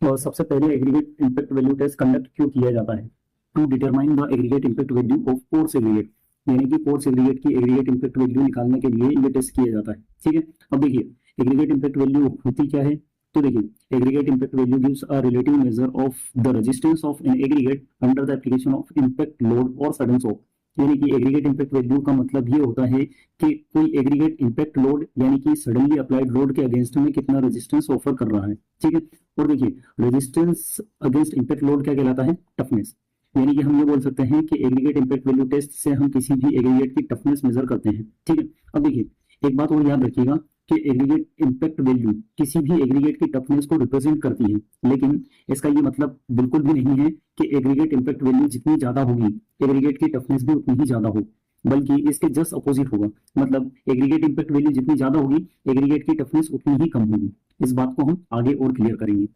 और सबसे पहले aggregate impact value test conduct क्यों किया जाता है? To determine the aggregate impact value of coarse aggregate, यानी कि कोर्स एग्रीगेट की एग्रीगेट इम्पैक्ट वैल्यू निकालने के लिए ये टेस्ट किया जाता है। ठीक है, अब देखिए एग्रीगेट इम्पैक्ट वैल्यू होती क्या है। तो देखिए aggregate impact value gives a relative measure of the resistance of an aggregate under the application of impact load और सडन शॉक। यानी कि एग्रीगेट इम्पैक्ट वैल्यू का मतलब ये होता है कि कोई एग्रीगेट इम्पैक्ट लोड यानी कि सडनली अप्लाइड लोड के अगेंस्ट में कितना रेजिस्टेंस ऑफर कर रहा है। ठीक है, और देखिए रेजिस्टेंस अगेंस्ट इम्पैक्ट लोड क्या कहलाता है? टफनेस। यानी कि हम ये बोल सकते हैं कि एग्रीगेट इम्पैक्ट वैल्यू टेस्ट से हम किसी भी एग्रीगेट की टफनेस मेजर करते हैं। ठीक है, अब देखिए एक बात और याद रखिएगा कि एग्रीगेट इम्पैक्ट वैल्यू किसी भी एग्रीगेट की टफनेस को रिप्रेजेंट करती है, लेकिन इसका ये मतलब बिल्कुल भी नहीं है कि एग्रीगेट इम्पैक्ट वैल्यू जितनी ज्यादा होगी एग्रीगेट की टफनेस भी उतनी ही ज्यादा हो, बल्कि इसके जस्ट अपोजिट होगा। मतलब एग्रीगेट इम्पैक्ट वैल्यू जितनी ज्यादा होगी एग्रीगेट की टफनेस उतनी ही कम होगी। इस बात को हम आगे और क्लियर करेंगे।